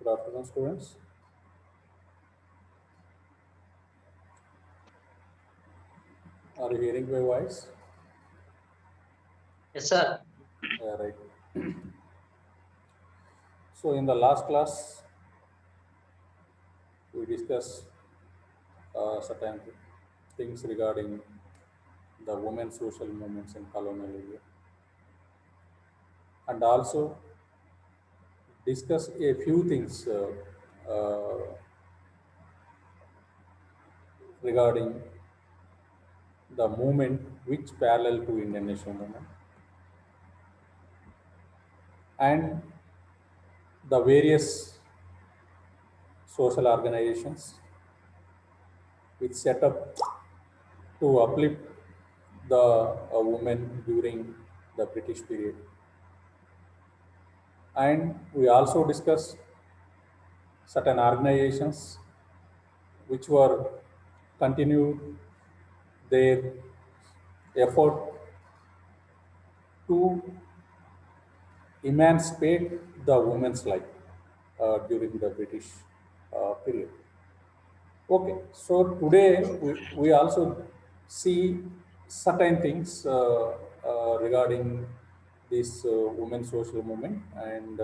Good afternoon, students. Are you hearing my voice? Yes, sir. Yeah, right. So in the last class, we discussed certain things regarding the women's social movements in colonial India, and also discuss a few things regarding the movement which parallel to Indian national movement and the various social organizations which set up to uplift the women during the British period. And we also discussed certain organizations which were continued their effort to emancipate the women's life during the British period. Okay, so today we also see certain things regarding this women's social movement, and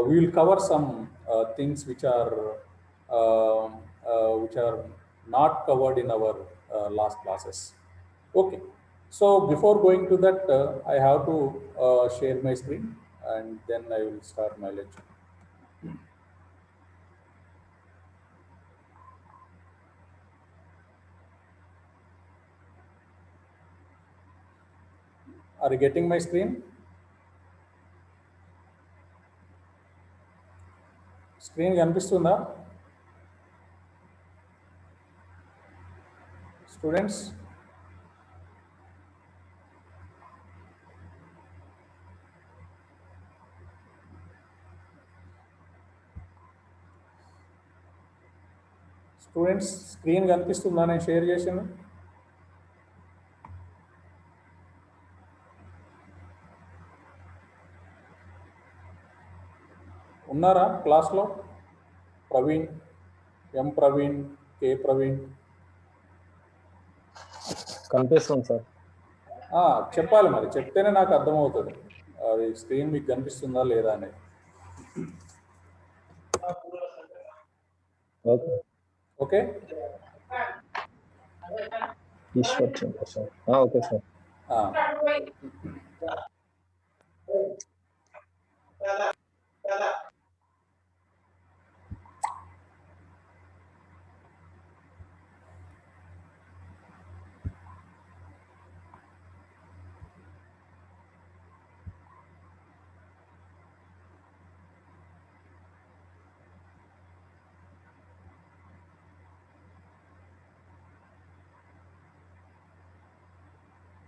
we will cover some things which are not covered in our last classes. Okay, so before going to that, I have to share my screen, and then I will start my lecture. Are you getting my screen? Screen కనిపిస్తుందా students? Students screen కనిపిస్తుందా నేను share చేసాను? ఉన్నారా క్లాస్లో? ప్రవీణ్, ఎం ప్రవీణ్, కే ప్రవీణ్. కనిపిస్తుంది sir. చెప్పాలి, మరి చెప్తేనే నాకు అర్థమవుతుంది అది స్క్రీన్ మీకు కనిపిస్తుందా లేదా అనేది. Okay, Eshwar Chandra sir. Okay sir.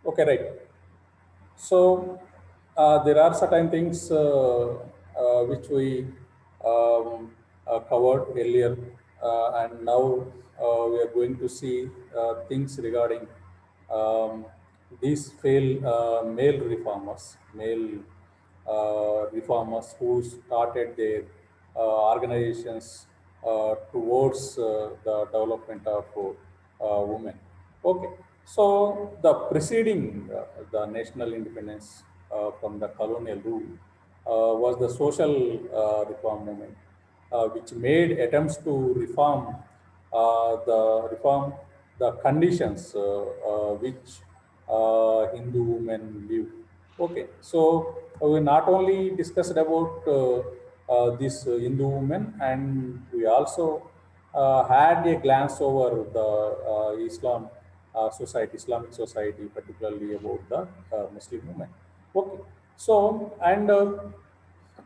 okay, right. So there are certain things which we covered earlier, and now we are going to see things regarding these failed male reformers who started their organizations towards the development of women. Okay, so the preceding the national independence from the colonial rule was the social reform movement, which made attempts to reform the conditions which Hindu women live. Okay, so we not only discussed about this Hindu women, and we also had a glance over the Islamic society, particularly about the Muslim women. Okay, so and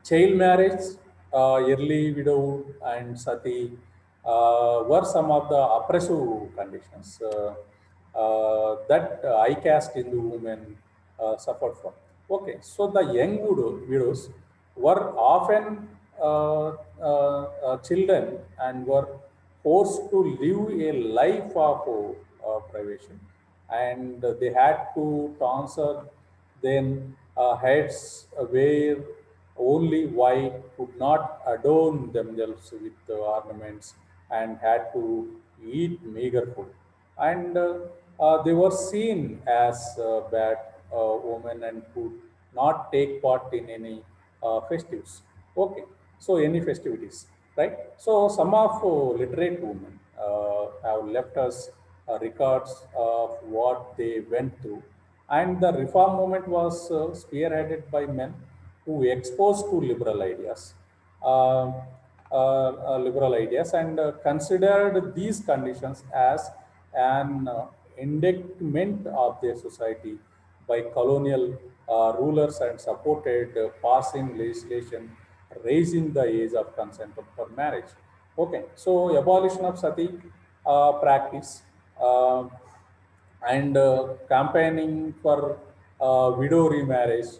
child marriage, early widow, and sati were some of the oppressive conditions that I caste Hindu women suffered from. Okay, so the young widows were often children and were forced to live a life of privation, and they had to transfer then heads where only white could not adorn themselves with ornaments and had to eat meager food. And they were seen as bad women and could not take part in any festives. Okay, so any festivities, right? So some of literate women have left us records of what they went through, and the reform movement was spearheaded by men who exposed to uh, liberal ideas and considered these conditions as an indictment of their society by colonial rulers and supported passing legislation raising the age of consent for marriage. Okay, so abolition of sati practice. And campaigning for widow remarriage,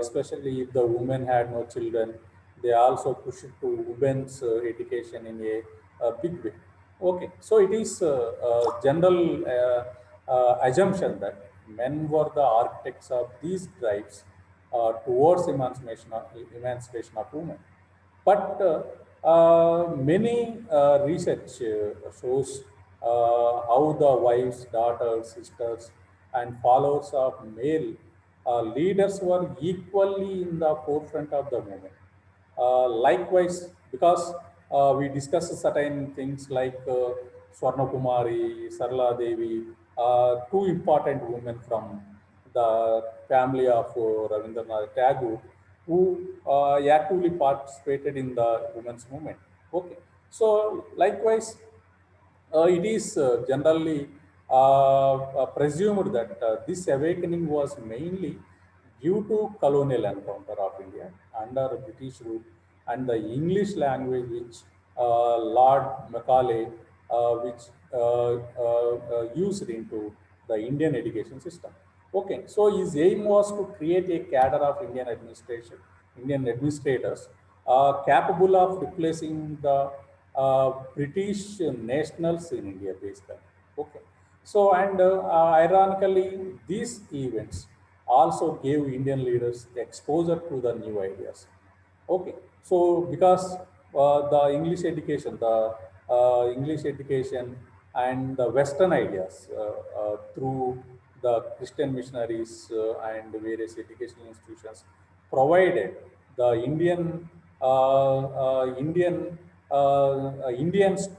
especially if the woman had no children. They also push it to women's education in a big way. Okay, so it is general assumption that men were the architects of these drives towards emancipation of women. But many research shows how the wives, daughters, sisters, and followers of male leaders were equally in the forefront of the movement. Likewise, because we discussed certain things like Swarna Kumari, Sarla Devi, two important women from the family of Rabindranath Tagore, who actively participated in the women's movement. Okay, so likewise, it is generally presumed that this awakening was mainly due to colonial encounter of India under British rule and the English language which Lord Macaulay which used into the Indian education system. Okay, so his aim was to create a cadre of Indian administrators capable of replacing the British nationals in India, basically. Okay, so and ironically, these events also gave Indian leaders exposure to the new ideas. Okay, so because English education and the Western ideas through the Christian missionaries and various educational institutions provided the Indians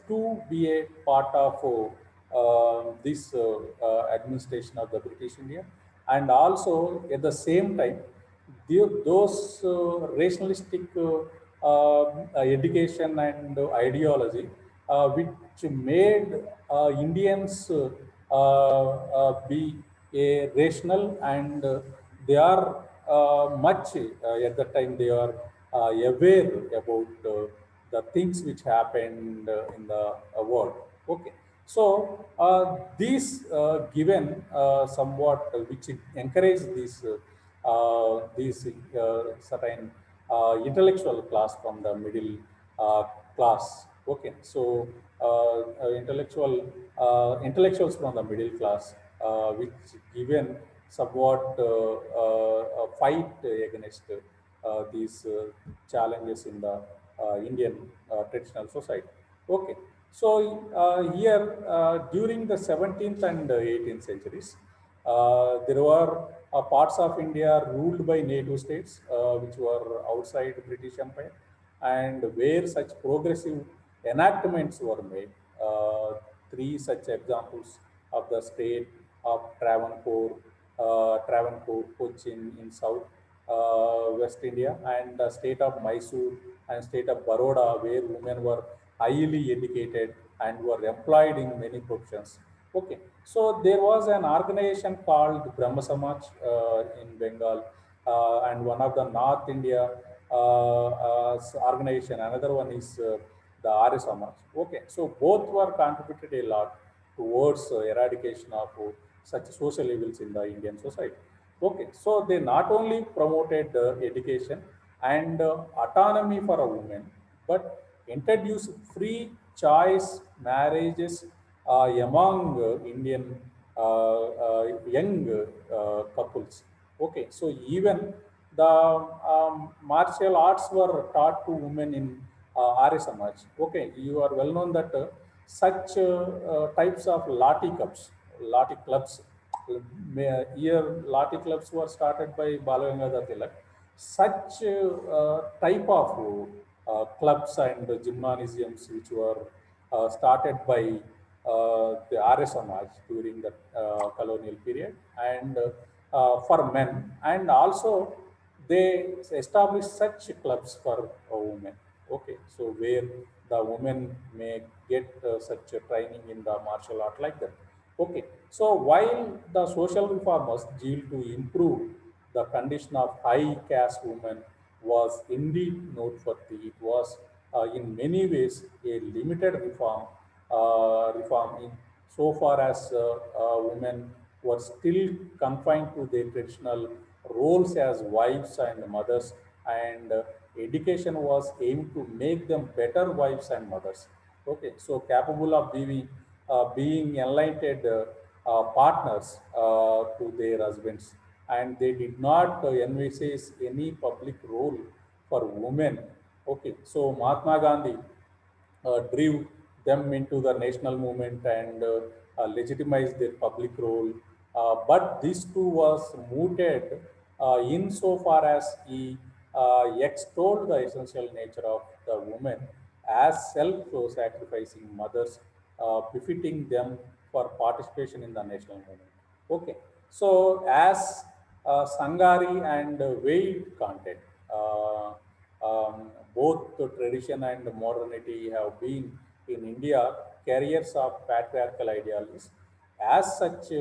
to be a part of this administration of the British India, and also at the same time those rationalistic education and ideology which made Indians be a rational and they are much at the time they are aware about the things which happened in the world. Okay, so these given somewhat which encourage these certain intellectual class from the middle class. Okay, so intellectuals from the middle class, which given somewhat fight against these challenges in the Indian traditional society. Okay, so here during the 17th and 18th centuries, there were parts of India ruled by native states, which were outside British Empire, and where such progressive enactments were made. Three such examples of the state of Travancore, Cochin in South West India, and the state of Mysore and state of Baroda, where women were highly educated and were employed in many professions. Okay, so there was an organization called Brahma Samaj in Bengal, and one of the North India organization. Another one is the Arya Samaj. Okay, so both were contributed a lot towards eradication of such social evils in the Indian society. Okay, so they not only promoted education and autonomy for a woman, but introduced free choice marriages among Indian young couples. Okay, so even the martial arts were taught to women in Arya Samaj. Okay, you are well known that such types of Lati clubs, here Lati clubs were started by Balagangadhar Tilak. Such type of clubs and gymnasiums which were started by the Arya Samaj during the colonial period and for men, and also they established such clubs for women. Okay, so where the women may get such a training in the martial art like that. Okay, so while the social reformers zeal to improve the condition of high caste women was indeed noteworthy, it was in many ways a limited reform in so far as women were still confined to their traditional roles as wives and mothers, and education was aimed to make them better wives and mothers. Okay, so capable of being enlightened partners to their husbands, and they did not envisage any public role for women. Okay, so Mahatma Gandhi drew them into the national movement and legitimized their public role. But this too was mooted insofar as he extolled the essential nature of the woman as self-sacrificing mothers, befitting them for participation in the national movement. Okay, so as Sangari and Wade content. Both the tradition and modernity have been in India carriers of patriarchal ideologies. As such,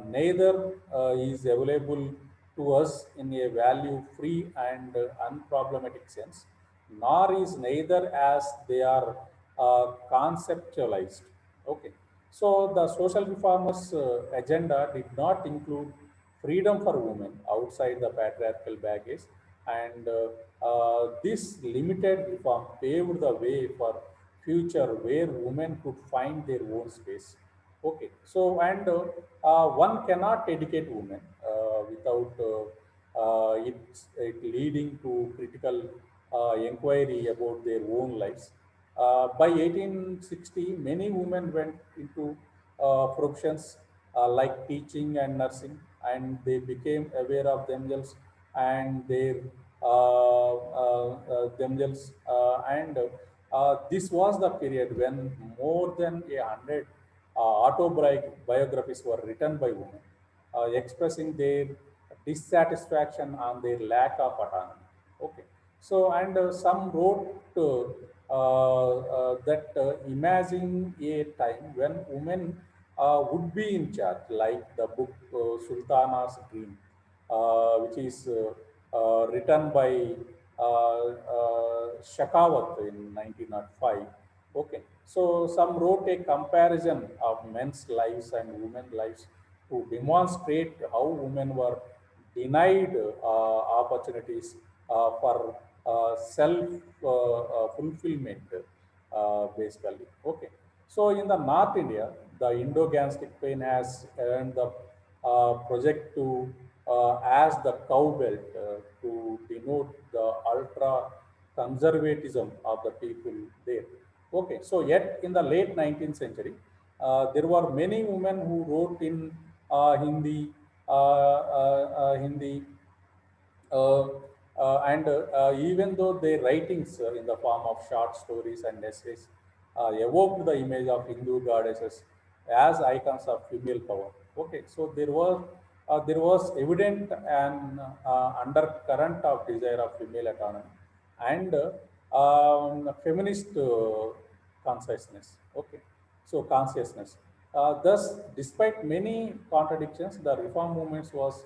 neither is available to us in a value free and unproblematic sense, nor is neither as they are conceptualized. Okay. So the social reformers' agenda did not include freedom for women outside the patriarchal baggage, and this limited reform paved the way for future where women could find their own space. Okay, so and one cannot educate women without it leading to critical inquiry about their own lives. By 1860, many women went into professions like teaching and nursing, and they became aware of themselves and their themselves. And this was the period when more than 100 autobiographies were written by women, expressing their dissatisfaction on their lack of autonomy. Okay, so and some wrote that imagine a time when women would be in charge, like the book Sultana's Dream, which is written by Shakawat in 1905. Okay, so some wrote a comparison of men's lives and women's lives to demonstrate how women were denied opportunities for self fulfillment, basically. Okay, so in the North India, the Indo-Gangetic pain has earned the project to as the cow belt to denote the ultra conservatism of the people there. Okay, so yet in the late 19th century, there were many women who wrote in Hindi, uh, and even though their writings in the form of short stories and essays evoked the image of Hindu goddesses as icons of female power. Okay, so there was evident an undercurrent of desire of female autonomy and feminist consciousness. Okay, so consciousness. Thus, despite many contradictions, the reform movement was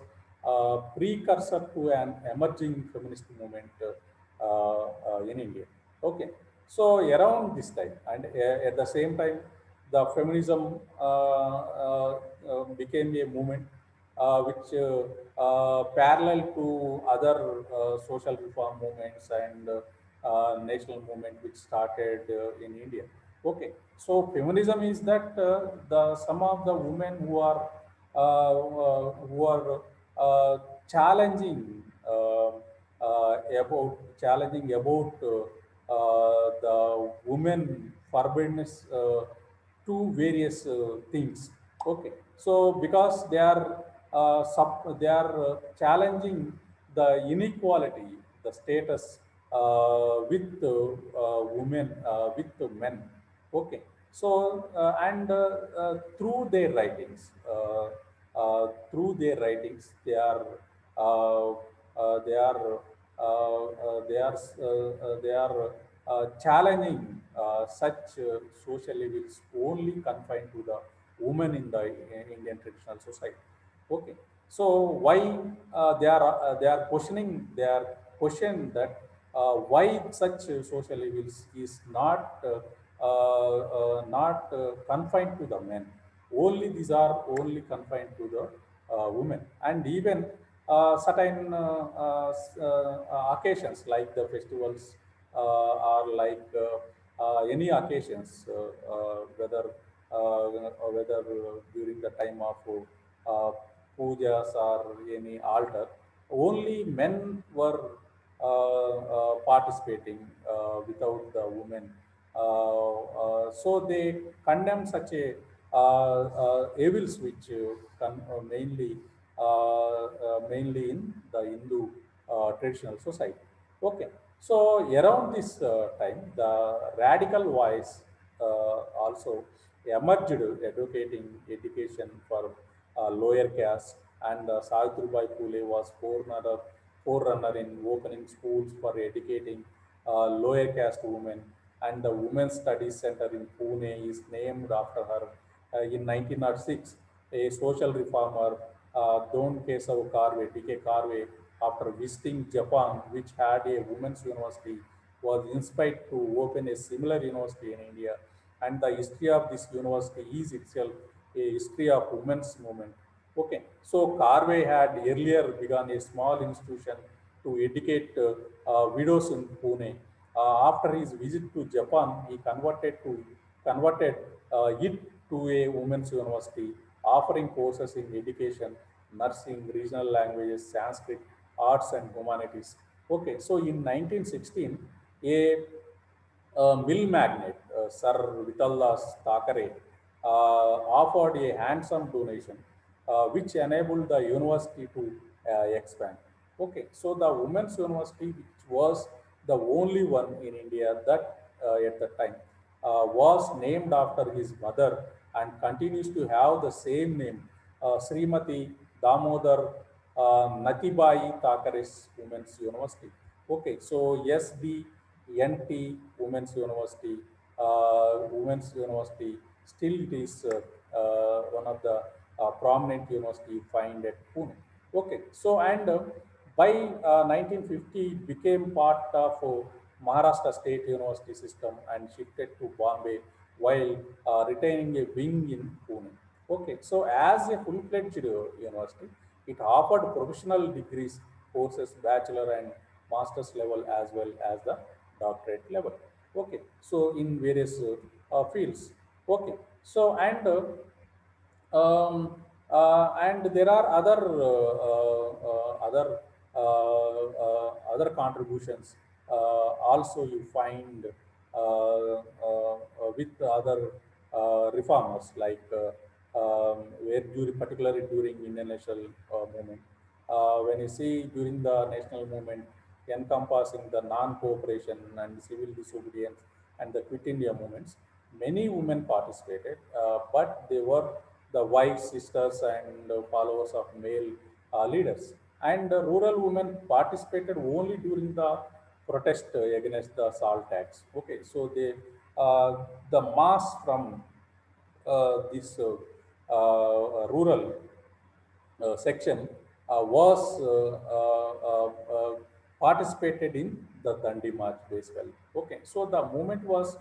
precursor to an emerging feminist movement in India. Okay, so around this time, and at the same time, the feminism became a movement which parallel to other social reform movements and national movement which started in India. Okay, so feminism is that the some of the women who are challenging about the women forbiddenness to various things. Okay, so because they are challenging the inequality, the status with women with men. Okay, so through their writings, uh, uh, they are they are challenging such social evils only confined to the women in the Indian traditional society. Okay, so why they are questioning, they are question that why such social evils is not confined to the men. Only these are only confined to the women, and even certain occasions like the festivals or like any occasions, whether during the time of uh, pujas or any altar, only men were participating without the women. So they condemn such a evils which mainly in the Hindu traditional society. Okay, so around this time, the radical voice also emerged, advocating education for lower caste, and Savitribai Phule was forerunner in opening schools for educating lower caste women, and the Women's Studies Center in Pune is named after her. In 1906, a social reformer, Don Kesav Karve, D.K. Karve, after visiting Japan, which had a women's university, was inspired to open a similar university in India. And the history of this university is itself a history of women's movement. Okay, so Karve had earlier begun a small institution to educate widows in Pune. After his visit to Japan, he converted it to a women's university, offering courses in education, nursing, regional languages, Sanskrit, arts, and humanities. Okay, so in 1916, a mill magnate, Sir Vitaldas Thakare, offered a handsome donation, which enabled the university to expand. Okay, so the Women's University, which was the only one in India that at the time was named after his mother and continues to have the same name, Srimati Damodar Nathibai Thakare's Women's University. Okay, so SDNT Women's University, still it is one of the prominent university you find at Pune. Okay, so and by 1950 it became part of Maharashtra State University system and shifted to Bombay while retaining a wing in Pune. Okay, so as a full-fledged university, it offered professional degrees, courses, bachelor and master's level as well as the doctorate level. Okay, so in various fields. Okay, so and there are other contributions also you find with other reformers like particularly during Indian national movement. When you see during the national movement encompassing the non-cooperation and civil disobedience and the Quit India movements, many women participated, but they were the wives, sisters, and followers of male leaders. And rural women participated only during the protest against the salt tax. Okay, so the mass from this rural section was participated in the Dandi March basically. Okay, so the movement was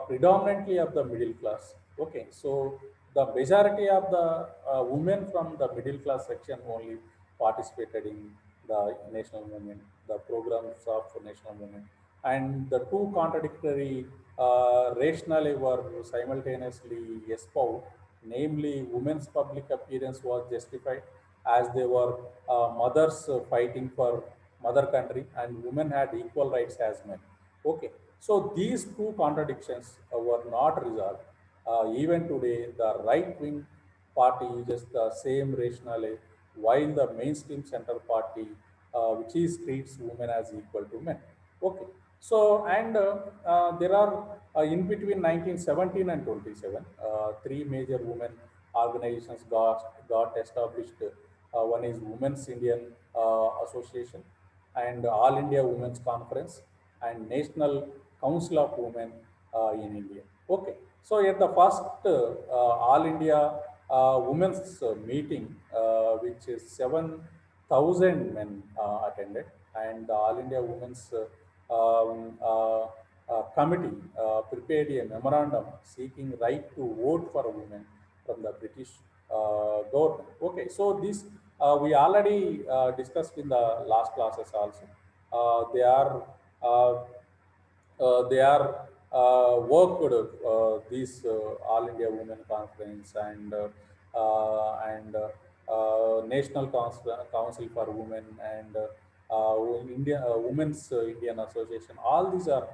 predominantly of the middle class. Okay, so the majority of the women from the middle class section only participated in the national movement, the programs of national movement, and the two contradictory rationale were simultaneously espoused, namely women's public appearance was justified as they were mothers fighting for mother country, and women had equal rights as men. Okay, so these two contradictions were not resolved. Even today, the right wing party uses the same rationale, while the mainstream center party, which is treats women as equal to men. Okay, so and there are in between 1917 and 27, three major women organizations got established. One is Women's Indian Association, and All India Women's Conference, and National Council of Women in India. Okay, so at the first All India Women's meeting, which is 7,000 men attended, and the All India Women's committee prepared a memorandum seeking right to vote for women from the British government. Okay, so this we already discussed in the last classes also. Uh, they are worked these All India Women Conference and National Council for Women and Women's Indian Association. All these are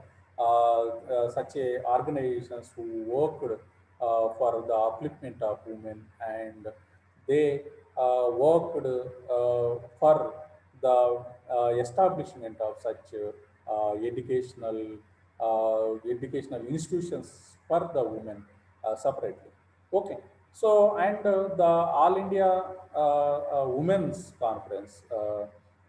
such a organizations who worked for the upliftment of women, and they worked for the establishment of such educational institutions for the women separately. Okay, so and the All India Women's Conference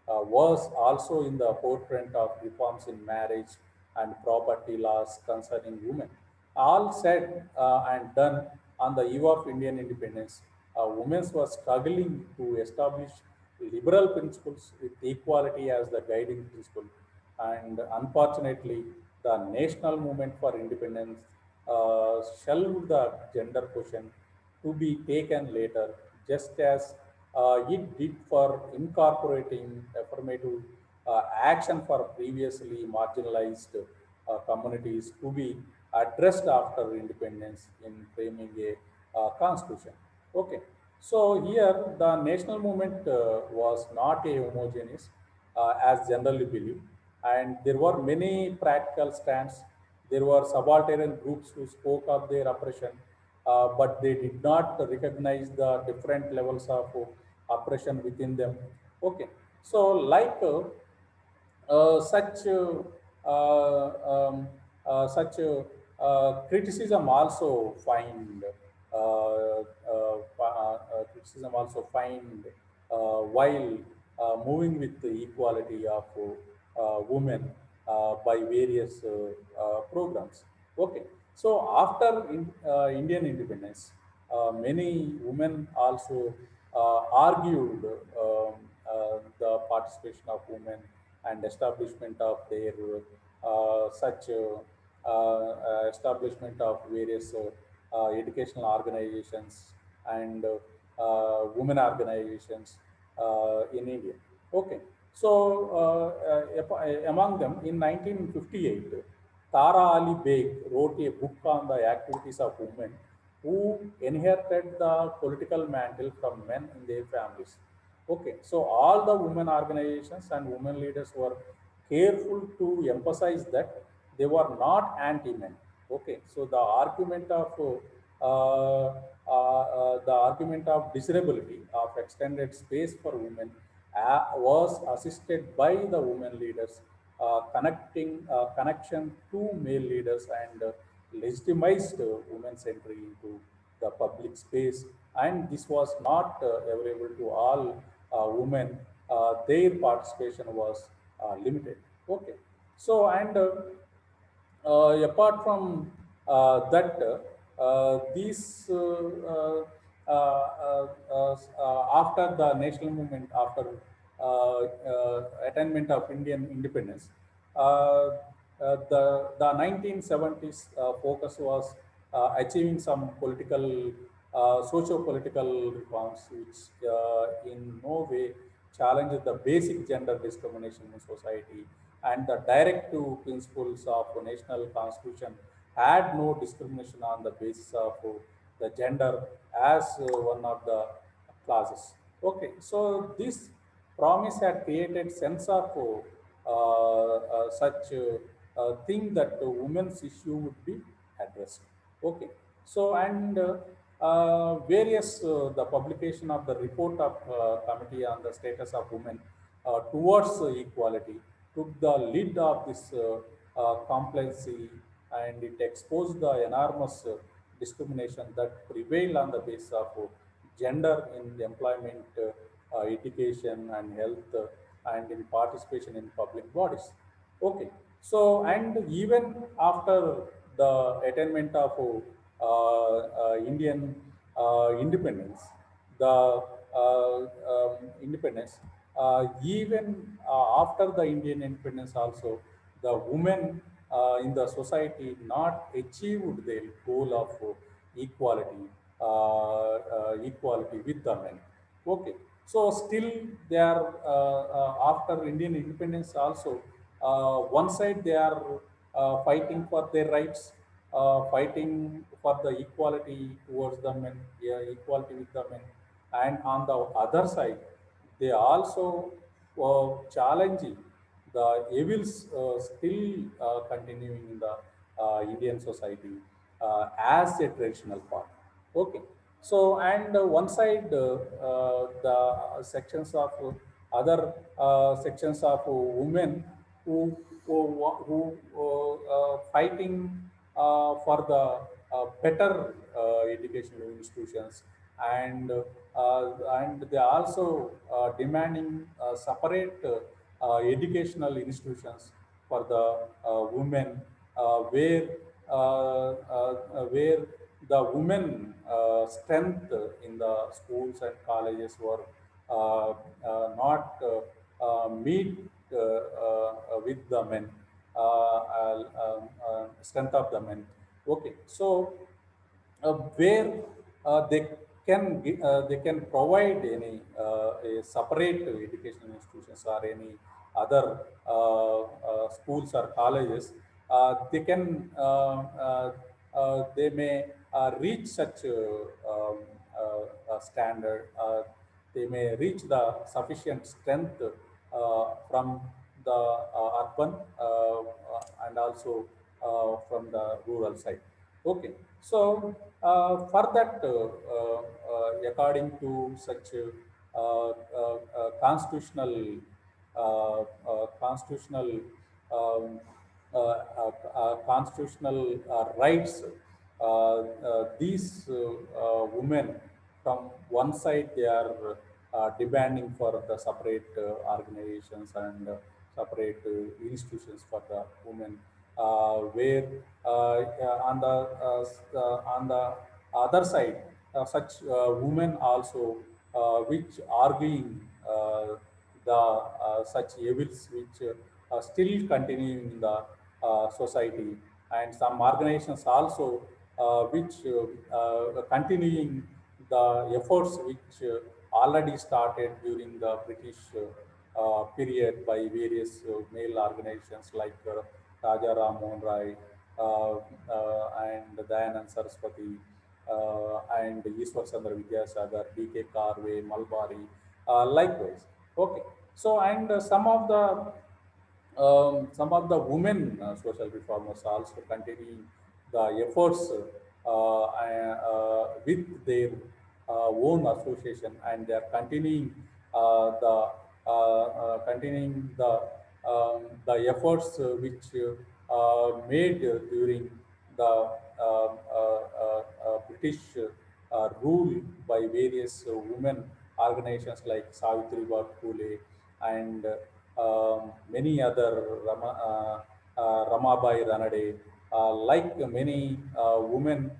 was also in the forefront of reforms in marriage and property laws concerning women. All said and done on the eve of Indian independence, women were struggling to establish liberal principles with equality as the guiding principle. And unfortunately, the national movement for independence shelved the gender question to be taken later, just as it did for incorporating affirmative action for previously marginalized communities to be addressed after independence in framing a constitution. Okay, so here the national movement was not a homogeneous as generally believed, and there were many practical stands. There were subaltern groups who spoke of their oppression, but they did not recognize the different levels of oppression within them. Okay, so like such such criticism also find criticism also find while moving with the equality of women by various programs. Okay, so after Indian independence, many women also argued the participation of women and establishment of their such establishment of various educational organizations and women organizations in India. Okay, so among them in 1958, Tara Ali Beg wrote a book on the activities of women who inherited the political mantle from men in their families. Okay, so all the women organizations and women leaders were careful to emphasize that they were not anti-men. Okay, so the argument of desirability of extended space for women was assisted by the women leaders, connecting connection to male leaders and legitimized women's entry into the public space, and this was not available to all women. Their participation was limited. Okay, so and apart from that, these after the national movement, after attainment of Indian independence, the 1970s focus was achieving some political, socio-political reforms, which in no way challenged the basic gender discrimination in society, and the directive principles of the national constitution had no discrimination on the basis of the gender as one of the clauses. Okay, so this promise had created sense of such thing that women's issue would be addressed. Okay, so and various the publication of the report of Committee on the Status of Women towards equality took the lead of this complacency, and it exposed the enormous discrimination that prevailed on the basis of gender in the employment, education, and health, and in participation in public bodies. Okay, so and even after the attainment of Indian independence, the independence, even after the Indian independence also, the women in the society not achieved their goal of equality, equality with the men. Okay, so still they are after Indian independence also. One side they are fighting for their rights, fighting for the equality towards the men, yeah, equality with the men, and on the other side, they also challenging the evils still continuing in the Indian society as a traditional path. Okay, so and one side the sections of other sections of women who fighting for the better educational institutions, and and they are also demanding separate educational institutions for the women, where where the women strength in the schools and colleges were not meet with the men, strength of the men. Okay, so where they can provide any a separate educational institutions or any other schools or colleges, they can they may reach such standard. They may reach the sufficient strength from the urban and also from the rural side. Okay, so for that, according to such constitutional um, constitutional rights, these women from one side they are demanding for the separate organizations and separate institutions for the women, where on the on the other side, such women also which arguing the such evils which still continuing in the society, and some organizations also which continuing the efforts which already started during the British period by various male organizations like Raja Ram Mohan Rai and Dayanand Saraswati and Ishwar Chandra Vidyasagar, D.K. Karve, Malbari, likewise. Okay, so and some of the women social reformers also continuing the efforts with their own association, and they are continuing the efforts which made during the British rule by various women organizations like Savitri Bai Phule and many other Ramabai Ranade, like many women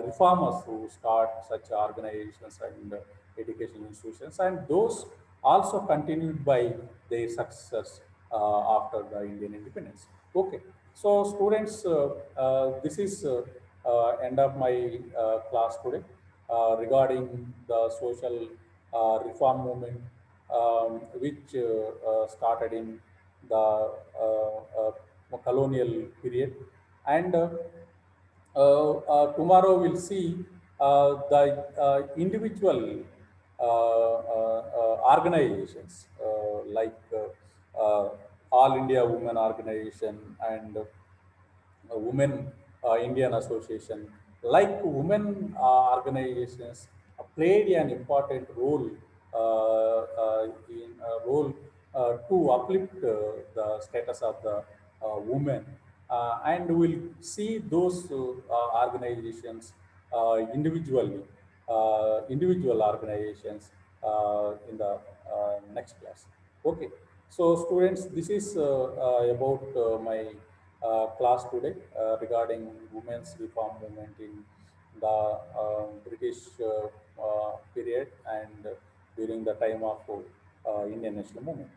reformers who start such organizations and educational institutions, and those also continued by their successors after the Indian independence. Okay, so students, this is end of my class today regarding the social reform movement, which started in the colonial period, and tomorrow we'll see the individual, organizations like All India Women Organization and Women Indian Association, like women organizations, played an important role to uplift the status of the women, and we'll see those organizations individually, individual organizations in the next class. Okay, so students, this is about my class today regarding women's reform movement in the British period and during the time of Indian national movement.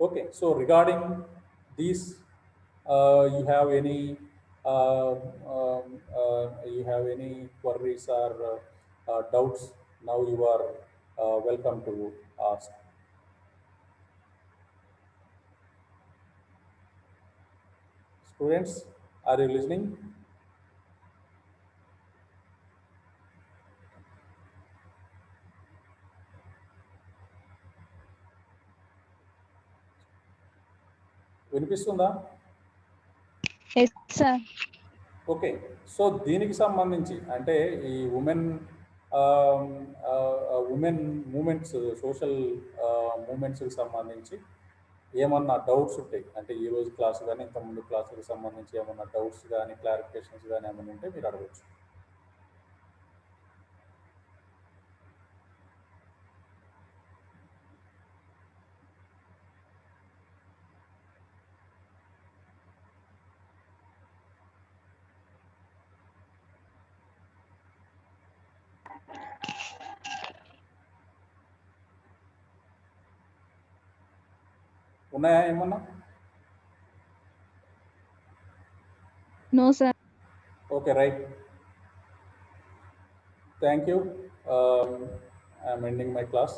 Okay, so regarding these, you have any queries or doubts? Now you are welcome to ask. Students, are you listening? వినిపిస్తుందా? Yes, sir. Okay. So దీనికి సంబంధించి అంటే ఈ women moments, social మూమెంట్స్‌కి సంబంధించి ఏమన్నా doubts ఉంటాయి. అంటే ఈరోజు క్లాస్ గాని, ఇంతకుముందు క్లాసులకు సంబంధించి ఏమన్నా డౌట్స్ గాని, క్లారిఫికేషన్స్ గాని ఏమన్నా ఉంటే మీరు అడగొచ్చు. ఉన్నాయా ఏమన్నా? No, sir. Okay, right. Thank you. I'm ending my class.